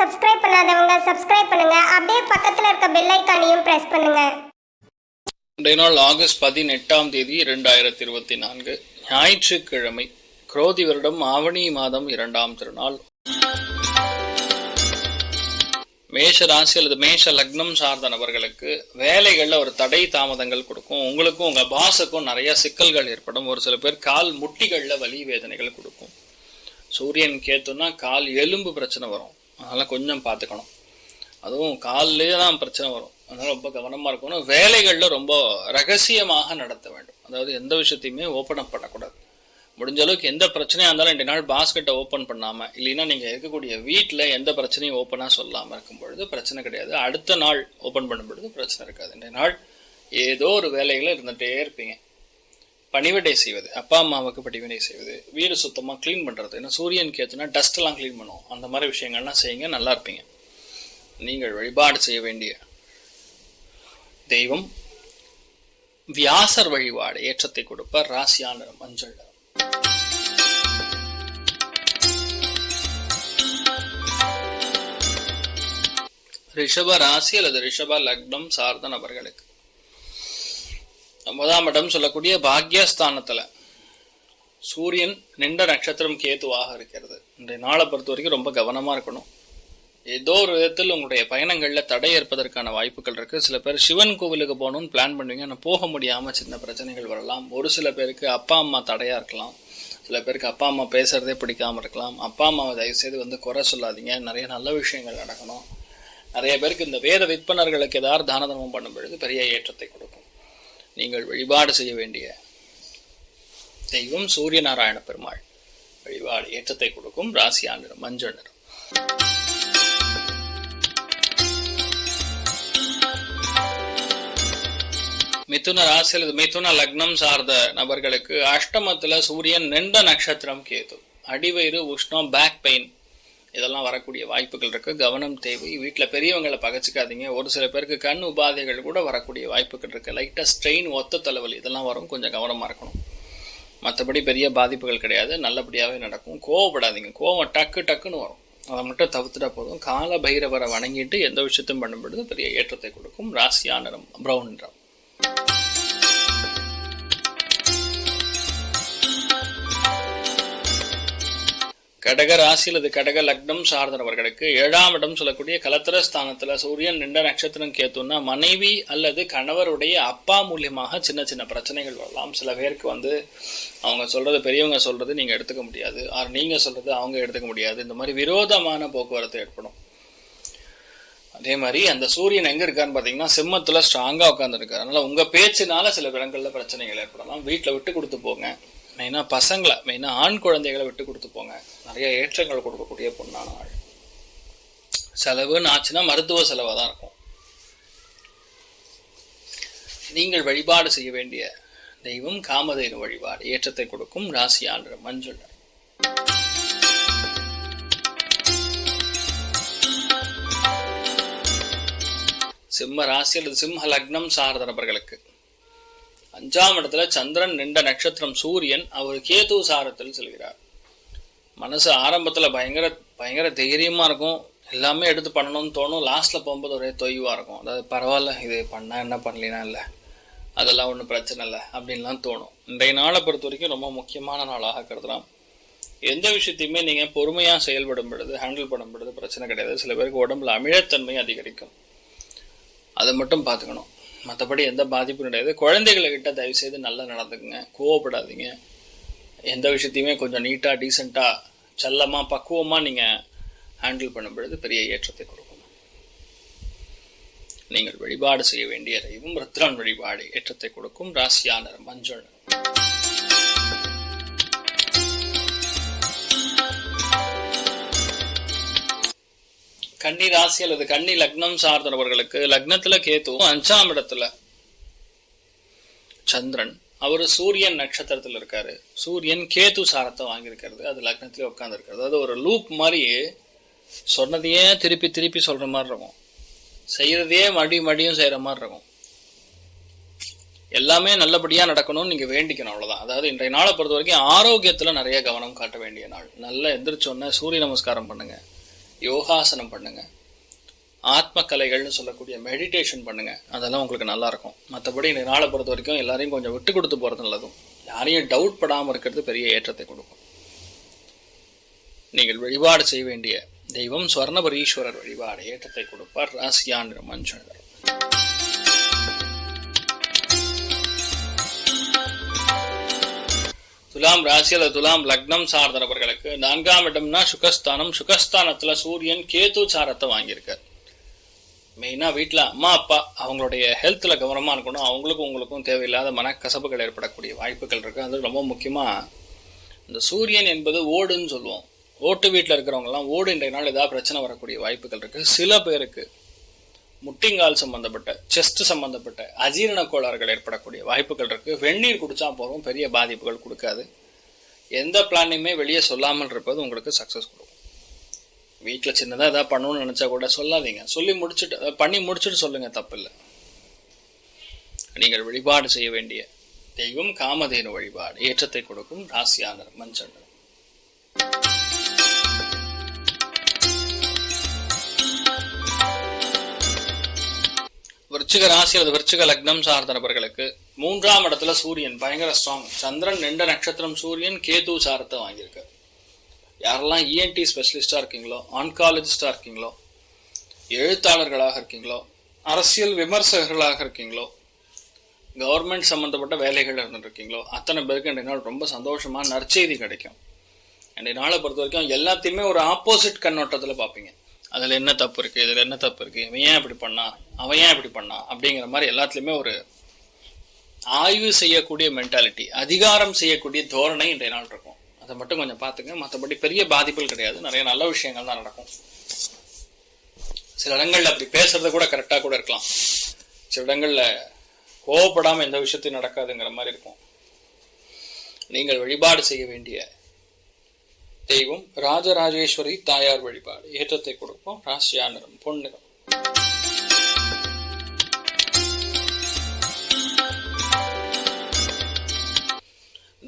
Subscribe பண்ணாதவங்க subscribe பண்ணுங்க. அப்படியே பக்கத்துல இருக்க பெல் ஐகானையும் பிரஸ் பண்ணுங்க. இன்றைய நாள் ஆகஸ்ட் 18ஆம் தேதி 2024 ஞாயிற்றுக்கிழமை. குரோதி வருடம் ஆவணி மாதம் 2ஆம் திருநாள். மேஷ ராசி அல்லது மேஷ லக்னம் சார்ந்த நபர்களுக்கு வேலைகள்ல ஒரு தடை தாமதங்கள் கொடுக்கும். உங்களுக்கும் உங்க பாஸுக்கும் நிறைய சிக்கல்கள் ஏற்படும். ஒரு சில பேர் கால் முட்டிகள்ல வலி வேதனைகள் கொடுக்கும். சூரியன் கேத்துன்னா கால் எலும்பு பிரச்சனை வரும். அதனால கொஞ்சம் பார்த்துக்கணும். அதுவும் காலிலே தான் பிரச்சனை வரும். அதனால ரொம்ப கவனமா இருக்கணும். வேலைகள்ல ரொம்ப ரகசியமாக நடத்த வேண்டும். அதாவது எந்த விஷயத்தையுமே ஓப்பன் அப் பண்ணக்கூடாது. முடிஞ்ச அளவுக்கு எந்த பிரச்சனையா இருந்தாலும் 2 நாள் பாஸ்கெட்டை ஓப்பன் பண்ணாம, இல்லைன்னா நீங்க இருக்கக்கூடிய வீட்டுல எந்த பிரச்சனையும் ஓப்பனா சொல்லாம இருக்கும் பொழுது பிரச்சனை கிடையாது. அடுத்த நாள் ஓப்பன் பண்ணும் பொழுது பிரச்சனை இருக்காது. 2 நாள் ஏதோ ஒரு வேலைகளை இருந்துட்டே இருப்பீங்க. பணிவிடை செய்வது, அப்பா அம்மாவுக்கு பணிவிடை செய்வது, வீடு சுத்தமா கிளீன் பண்றது. ஏன்னா சூரியன் கேத்துனா டஸ்ட் எல்லாம் கிளீன் பண்ணுவோம். அந்த மாதிரி விஷயங்கள்லாம் செய்யுங்க, நல்லா இருப்பீங்க. நீங்கள் வழிபாடு செய்ய வேண்டிய தெய்வம் வியாசர் வழிபாடு ஏற்றத்தை கொடுப்பார். ராசியான மஞ்சள். ரிஷப ராசி அல்லது ரிஷப லக்னம் சார்ந்த நபர்களுக்கு 9ஆம் இடம் சொல்லக்கூடிய பாக்யஸ்தானத்துல சூரியன் நின்ற நட்சத்திரம் கேதுவாக இருக்கிறது. இன்றைய நாளை பொறுத்த வரைக்கும் ரொம்ப கவனமா இருக்கணும். ஏதோ ஒரு விதத்தில் உங்களுடைய பயணங்கள்ல தடை ஏற்பதற்கான வாய்ப்புகள் இருக்கு. சில பேர் சிவன் கோவிலுக்கு போகணும்னு பிளான் பண்ணுவீங்க, ஆனால் போக முடியாம சின்ன பிரச்சனைகள் வரலாம். ஒரு சில பேருக்கு அப்பா அம்மா தடையா இருக்கலாம். சில பேருக்கு அப்பா அம்மா பேசுறதே பிடிக்காம இருக்கலாம். அப்பா அம்மாவை தயவு செய்து குறை சொல்லாதீங்க. நிறைய நல்ல விஷயங்கள் நடக்கணும். நிறைய பேருக்கு இந்த வேத விற்பனர்களுக்கு ஏதாவது தான தர்மம் பண்ணும் பொழுது பெரிய ஏற்றத்தை கொடுக்கும். நீங்கள் வழிபாடு செய்ய வேண்டிய தெய்வம் சூரிய நாராயண பெருமாள் வழிபாடு ஏற்றத்தை கொடுக்கும். ராசியான நிறம் மஞ்சள் நிறம். மிதுன ராசி அல்லது மிதுன லக்னம் சார்ந்த நபர்களுக்கு அஷ்டமத்துல சூரியன் நின்ற நட்சத்திரம் கேது. அடிவயிறு உஷ்ணம், பேக் பெயின் இதெல்லாம் வரக்கூடிய வாய்ப்புகள் இருக்கு. கவனம் தேவை. வீட்டில் பெரியவங்களை பகச்சிக்காதீங்க. ஒரு சில பேருக்கு கண் உபாதைகள் கூட வரக்கூடிய வாய்ப்புகள் இருக்கு. லைட்டா ஸ்ட்ரெயின், ஒத்த தலைவலி இதெல்லாம் வரும். கொஞ்சம் கவனமா இருக்கணும். மற்றபடி பெரிய பாதிப்புகள் கிடையாது. நல்லபடியாவே நடக்கும். கோவப்படாதீங்க. கோவம் டக்குன்னு வரும். அதை மட்டும் தவிர்த்துட்டா போதும். கால பைரவரை வணங்கிட்டு எந்த விஷயத்தையும் பண்ணும்பொழுது பெரிய ஏற்றத்தை கொடுக்கும். ராசியான நிறம் பிரவுன் நிறம். கடக ராசி அல்லது கடக லக்னம் சார்ந்தவர்களுக்கு 7ஆம் இடம் சொல்லக்கூடிய கலத்திர ஸ்தானத்துல சூரியன் நின்ற நட்சத்திரம் கேத்துன்னா மனைவி அல்லது கணவருடைய அப்பா மூலியமாக சின்ன சின்ன பிரச்சனைகள் வரலாம். சில பேருக்கு அவங்க சொல்றது, பெரியவங்க சொல்றது நீங்க எடுத்துக்க முடியாது, நீங்க சொல்றது அவங்க எடுத்துக்க முடியாது. இந்த மாதிரி விரோதமான போக்குவரத்து ஏற்படும். அதே மாதிரி அந்த சூரியன் எங்க இருக்காருன்னு பாத்தீங்கன்னா சிம்மத்துல ஸ்ட்ராங்கா உட்கார்ந்து இருக்காரு. அதனால உங்க பேச்சுனால சில இடங்கள்ல பிரச்சனைகள் ஏற்படலாம். வீட்டுல விட்டு கொடுத்து போங்க. மெயினா பசங்களை, மெயினா ஆண் குழந்தைகளை விட்டு கொடுத்து போங்க. நிறைய ஏற்றங்கள் கொடுக்கக்கூடிய பொண்ணான ஆள். செலவுன்னு ஆச்சுன்னா மருத்துவ செலவா தான் இருக்கும். நீங்கள் வழிபாடு செய்ய வேண்டிய தெய்வம் காமதேனு வழிபாடு ஏற்றத்தை கொடுக்கும். ராசியான மஞ்சள். சிம்ம ராசி அல்லது சிம்ம லக்னம் சார்ந்த நபர்களுக்கு 5ஆம் இடத்துல சந்திரன் நின்ற நட்சத்திரம் சூரியன் அவர் கேது சாரத்தில் செல்கிறார். மனசு ஆரம்பத்துல பயங்கர தைரியமா இருக்கும். எல்லாமே எடுத்து பண்ணணும்னு தோணும். லாஸ்ட்ல போகும்போது ஒரே தொய்வா இருக்கும். அதாவது பரவாயில்ல, இது பண்ணா என்ன பண்ணலாம், இல்லை அதெல்லாம் ஒன்றும் பிரச்சனை இல்லை அப்படின்லாம் தோணும். இன்றைய நாளை பொறுத்த வரைக்கும் ரொம்ப முக்கியமான நாளாக கருதலாம். எந்த விஷயத்தையுமே நீங்க பொறுமையா செயல்படும் பொழுது, ஹேண்டில் பண்ணும் பொழுது பிரச்சனை கிடையாது. சில பேருக்கு உடம்புல அமிழத்தன்மை அதிகரிக்கும். அதை மட்டும் பார்த்துக்கணும். மற்றபடி எந்த பாதிப்பும் கிடையாது. குழந்தைகளை கிட்ட தயவு செய்து நல்லா நடந்துக்குங்க. கோவப்படாதீங்க. எந்த விஷயத்தையுமே கொஞ்சம் நீட்டா, டீசெண்டா, செல்லமா, பக்குவமா நீங்க ஹேண்டில் பண்ணும் பொழுது பெரிய ஏற்றத்தை கொடுக்கும். நீங்கள் வழிபாடு செய்ய வேண்டிய தெய்வம் ருத்ரன் வழிபாடு ஏற்றத்தை கொடுக்கும். ராசியான மஞ்சள். கன்னி ராசி அல்லது கன்னி லக்னம் சார்ந்தவர்களுக்கு லக்னத்துல கேது, 5ஆம் இடத்துல சந்திரன் அவரு சூரியன் நட்சத்திரத்துல இருக்காரு. சூரியன் கேது சாரத்தை வாங்கியிருக்கிறது. அது லக்னத்திலே உட்கார்ந்து இருக்கிறது. அது ஒரு லூப் மாதிரி சொன்னதையே திருப்பி திருப்பி சொல்ற மாதிரி இருக்கும். செய்யறதையே மடியும் செய்யற மாதிரி இருக்கும். எல்லாமே நல்லபடியா நடக்கணும்னு நீங்க வேண்டிக்கணும், அவ்வளவுதான். அதாவது இன்றைய நாளை பொறுத்த வரைக்கும் ஆரோக்கியத்துல நிறைய கவனம் காட்ட வேண்டிய நாள். நல்லா எந்திரிச்சோன்னே சூரிய நமஸ்காரம் பண்ணுங்க. யோகாசனம் பண்ணுங்க, ஆத்ம கலைகள்னு சொல்லக்கூடிய மெடிடேஷன் பண்ணுங்க. அதெல்லாம் உங்களுக்கு நல்லா இருக்கும். மற்றபடி இந்த நாளை பொறுத்த வரைக்கும் எல்லாரையும் கொஞ்சம் விட்டு கொடுத்து போகிறது நல்லதும். யாரையும் டவுட் படாமல் இருக்கிறது பெரிய ஏற்றத்தை கொடுக்கும். நீங்கள் வழிபாடு செய்ய வேண்டிய தெய்வம் ஸ்வர்ணபரீஸ்வரர் வழிபாடு ஏற்றத்தை கொடுப்பார். ராசியான் மஞ்சள். துலாம் ராசி அல்லது துலாம் லக்னம் சார்ந்த நபர்களுக்கு 4ஆம் இடம்னா சுகஸ்தானம். சுகஸ்தானத்துல சூரியன் கேது சாரத்தை வாங்கியிருக்கார். மெயினா வீட்டுல அம்மா அப்பா அவங்களுடைய ஹெல்த்ல கவனமா இருக்கணும். அவங்களுக்கும் உங்களுக்கும் தேவையில்லாத மனக்கசப்புகள் ஏற்படக்கூடிய வாய்ப்புகள் இருக்கு. அது ரொம்ப முக்கியமா இந்த சூரியன் என்பது ஓடுன்னு சொல்லுவோம். ஓட்டு வீட்டில் இருக்கிறவங்க எல்லாம் ஓடு இன்றைய நாள் ஏதாவது பிரச்சனை வரக்கூடிய வாய்ப்புகள் இருக்கு. சில பேருக்கு முட்டிங்கால் சம்பந்தப்பட்ட, செஸ்ட் சம்பந்தப்பட்ட அஜீரண கோளாறுகள் ஏற்படக்கூடிய வாய்ப்புகள் இருக்கு. வெந்நீர் குடிச்சா போறோம், பெரிய பாதிப்புகள் கொடுக்காது. எந்த பிளானையுமே வெளியே சொல்லாமல் இருப்பது உங்களுக்கு சக்சஸ் கொடுக்கும். வீட்டில் சின்னதாக ஏதாவது பண்ணணும்னு நினைச்சா கூட சொல்லாதீங்க. சொல்லி முடிச்சுட்டு பண்ணி முடிச்சுட்டு சொல்லுங்க, தப்பில்லை. நீங்கள் வழிபாடு செய்ய வேண்டிய தெய்வம் காமதேனு வழிபாடு ஏற்றத்தை கொடுக்கும். ராசியானர் மஞ்சள். விருச்சிக ராசி அல்லது விருச்சிக லக்னம் சார்ந்த நபர்களுக்கு 3ஆம் இடத்துல சூரியன் பயங்கர ஸ்ட்ராங். சந்திரன் 2 நட்சத்திரம் சூரியன் கேது சாரத்தை வாங்கியிருக்கு. யாரெல்லாம் இஎன்டி ஸ்பெஷலிஸ்டா இருக்கீங்களோ, ஆன்காலஜிஸ்டா இருக்கீங்களோ, எழுத்தாளர்களாக இருக்கீங்களோ, அரசியல் விமர்சகர்களாக இருக்கீங்களோ, கவர்மெண்ட் சம்பந்தப்பட்ட வேலைகள் இருந்துருக்கீங்களோ, அத்தனை பேருக்கு இன்றைய நாள் ரொம்ப சந்தோஷமா நற்செய்தி கிடைக்கும். இன்றைய நாளை பொறுத்த வரைக்கும் எல்லாத்தையுமே ஒரு ஆப்போசிட் கண்ணோட்டத்துல பார்ப்பீங்க. அதுல என்ன தப்பு இருக்கு, இதுல என்ன தப்பு இருக்கு, இவன் ஏன் இப்படி பண்ணா, அவன் ஏன் இப்படி பண்ணா அப்படிங்கிற மாதிரி எல்லாத்துலயுமே ஒரு ஆய்வு செய்யக்கூடிய மென்டாலிட்டி, அதிகாரம் செய்யக்கூடிய தோரணை இன்றைய நாள் இருக்கும். அதை மட்டும் கொஞ்சம் பார்த்துங்க. மற்றபடி பெரிய பாதிப்புகள் கிடையாது. நிறைய நல்ல விஷயங்கள் தான் நடக்கும். சில இடங்கள்ல அப்படி பேசுறது கூட கரெக்டா கூட இருக்கலாம். சில இடங்கள்ல கோவப்படாம எந்த விஷயத்தையும் நடக்காதுங்கிற மாதிரி இருக்கும். நீங்கள் வழிபாடு செய்ய வேண்டிய தெய்வம் ராஜராஜேஸ்வரி தாயார் வழிபாடு ஏற்றத்தை கொடுப்போம். ராசியா நிறம் பொன்னிறம்.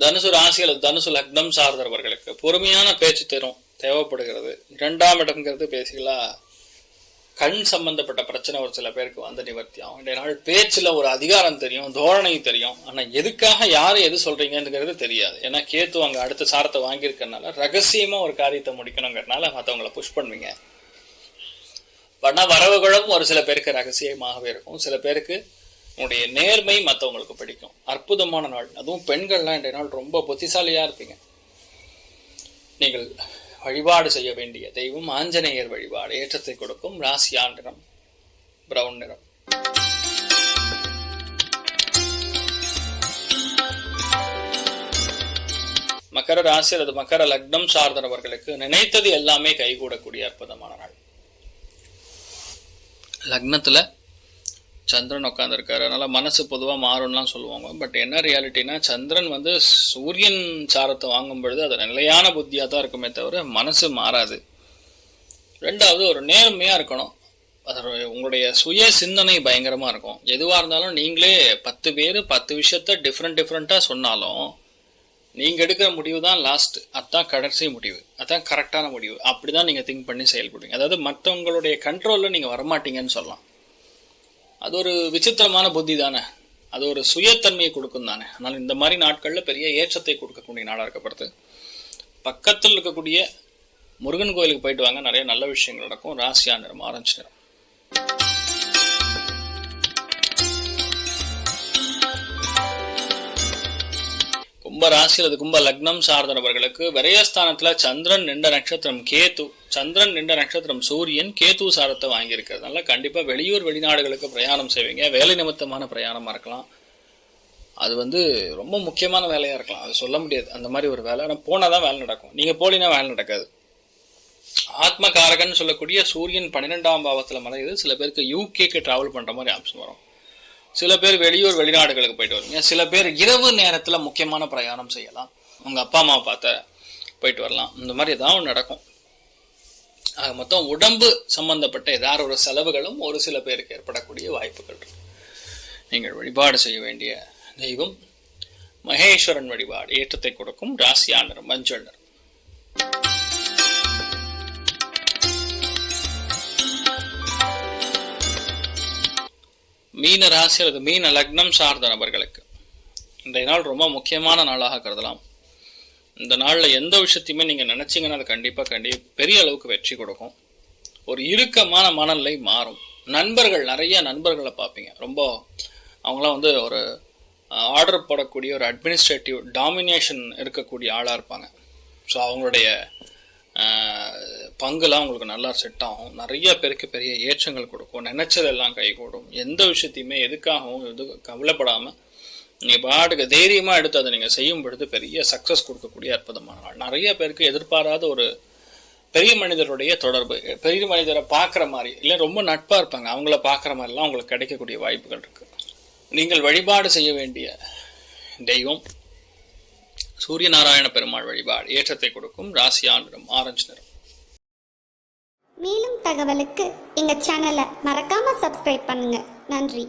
தனுசு ராசி அல்லது தனுசு லக்னம் சார்ந்தவர்களுக்கு பொறுமையான பேச்சு தேவைப்படுகிறது. 2ஆம் இடம்ங்கிறது பேசிகளா கண் சம்பந்தப்பட்ட பிரச்சனை ஒரு சில பேருக்கு வந்து நிவர்த்தி ஆகும். இன்றைய நாள் பேச்சுல ஒரு அதிகாரம் தெரியும், தோரணை தெரியும். ஆனா எதுக்காக யாரு எது சொல்றீங்கிறது தெரியாது. ஏன்னா கேத்து அங்க அடுத்த சாரத்தை வாங்கியிருக்கனால ரகசியமா ஒரு காரியத்தை முடிக்கணுங்கிறதுனால மற்றவங்களை புஷ் பண்ணுவீங்க. பண வரவுகளும் ஒரு சில பேருக்கு ரகசியமாகவே இருக்கும். சில பேருக்கு உங்களுடைய நேர்மை மற்றவங்களுக்கு பிடிக்கும். அற்புதமான நாள். அதுவும் பெண்கள்லாம் இன்றைய நாள் ரொம்ப புத்திசாலியா இருப்பீங்க. நீங்கள் வழிபாடு செய்ய வேண்டிய தெய்வம் ஆஞ்சநேயர் வழிபாடு ஏற்றத்தை கொடுக்கும். ராசியா நிறம் பிரவுன் நிறம். மகர ராசி அல்லது மகர லக்னம் சார்ந்தவர்களுக்கு நினைத்தது எல்லாமே கைகூடக்கூடிய அற்புதமான நாள். லக்னத்துல சந்திரன் உட்காந்துருக்காரு. அதனால மனசு பொதுவாக மாறும்லாம் சொல்லுவாங்க. பட் என்ன ரியாலிட்டினா சந்திரன் வந்து சூரியன் சாரத்தை வாங்கும் பொழுது அது நிலையான புத்தியாக தான் இருக்குமே தவிர மனசு மாறாது. 2வது ஒரு நேர்மையாக இருக்கணும். அது உங்களுடைய சுய சிந்தனை பயங்கரமாக இருக்கும். எதுவாக இருந்தாலும் நீங்களே 10 பேர் 10 விஷயத்த டிஃப்ரெண்ட்டாக சொன்னாலும் நீங்கள் எடுக்கிற முடிவு தான் லாஸ்ட். அதுதான் கடைசி முடிவு, அதுதான் கரெக்டான முடிவு. அப்படி தான் நீங்கள் திங்க் பண்ணி செயல்படுவீங்க. அதாவது மற்றவங்களுடைய கண்ட்ரோலில் நீங்கள் வரமாட்டீங்கன்னு சொல்லலாம். அது ஒரு விசித்திரமான புத்தி தானே. அது ஒரு சுயத்தன்மையை கொடுக்கும் தானே. அதனால இந்த மாதிரி நாட்கள்ல பெரிய ஏற்றத்தை கொடுக்கக்கூடிய நாடா இருக்கப்படுது. பக்கத்தில் இருக்கக்கூடிய முருகன் கோயிலுக்கு போயிட்டு வாங்க, நிறைய நல்ல விஷயங்கள் நடக்கும். ராசியா நிறம் ஆரஞ்சு நிறம். கும்ப ராசி அல்லது கும்ப லக்னம் சார்ந்த நபர்களுக்கு விரயஸ்தானத்துல சந்திரன் 2 நட்சத்திரம் கேது, சந்திரன் 2 நட்சத்திரம் சூரியன் கேது சாரத்தை வாங்கியிருக்கிறதுனால கண்டிப்பா வெளியூர் வெளிநாடுகளுக்கு பிரயாணம் செய்வீங்க. வேலை நிமித்தமான பிரயாணமா இருக்கலாம். அது வந்து ரொம்ப முக்கியமான வேலையா இருக்கலாம். அது சொல்ல முடியாது. அந்த மாதிரி ஒரு வேலை. ஆனால் போனாதான் வேலை நடக்கும். நீங்க போலினா வேலை நடக்காது. ஆத்ம காரகன் சொல்லக்கூடிய சூரியன் 12ஆம் பாவத்துல மறையுது. சில பேருக்கு யூகேக்கு டிராவல் பண்ற மாதிரி ஆப்ஷன் வரும். சில பேர் வெளியூர் வெளிநாடுகளுக்கு போயிட்டு வருவீங்க. சில பேர் இரவு நேரத்துல முக்கியமான பிரயாணம் செய்யலாம். உங்க அப்பா அம்மா பார்த்த போயிட்டு வரலாம். இந்த மாதிரி ஏதாவது நடக்கும். ஆக மொத்தம் உடம்பு சம்பந்தப்பட்ட ஏதாவது ஒரு செலவுகளும் ஒரு சில பேருக்கு ஏற்படக்கூடிய வாய்ப்புகள் இருக்கு. நீங்கள் வழிபாடு செய்ய வேண்டிய தெய்வம் மகேஸ்வரன் வழிபாடு ஏற்றத்தை கொடுக்கும். ராசியா நிறம் மஞ்சள் நிறம். மீன ராசி அல்லது மீன லக்னம் சார்ந்த நபர்களுக்கு இன்றைய நாள் ரொம்ப முக்கியமான நாளாக கருதலாம். இந்த நாளில் எந்த விஷயத்தையுமே நீங்கள் நினச்சிங்கன்னா அது கண்டிப்பாக பெரிய அளவுக்கு வெற்றி கொடுக்கும். ஒரு இறுக்கமான மனநிலை மாறும். நிறைய நண்பர்களை பார்ப்பீங்க. ரொம்ப அவங்களாம் வந்து ஒரு ஆர்டர் போடக்கூடிய ஒரு அட்மினிஸ்ட்ரேட்டிவ் டாமினேஷன் இருக்கக்கூடிய ஆளாக இருப்பாங்க. ஸோ அவங்களுடைய பங்குலாம் உங்களுக்கு நல்லா செட் ஆகும். நிறைய பேருக்கு பெரிய ஏற்றங்கள் கொடுக்கும். நினைச்சதெல்லாம் கைகூடும். எந்த விஷயத்தையுமே எதுக்காகவும் கவலைப்படாமல் நீங்கள் பாட்டுக்கு தைரியமாக எடுத்து அதை நீங்கள் செய்யும் பொழுது பெரிய சக்ஸஸ் கொடுக்கக்கூடிய அற்புதமான நாள். நிறைய பேருக்கு எதிர்பாராத ஒரு பெரிய மனிதருடைய தொடர்பு, பெரிய மனிதரை பார்க்குற மாதிரி இல்லை ரொம்ப நட்பாக இருப்பாங்க, அவங்கள பார்க்குற மாதிரிலாம் உங்களுக்கு கிடைக்கக்கூடிய வாய்ப்புகள் இருக்குது. நீங்கள் வழிபாடு செய்ய வேண்டிய தெய்வம் சூரிய நாராயண பெருமாள் வழிபாடு ஏற்றத்தை கொடுக்கும். ராசியான நிறம் ஆரஞ்சு நிறம். மேலும் தகவலுக்கு எங்கள் சேனலை மறக்காமல் சப்ஸ்கிரைப் பண்ணுங்கள். நன்றி.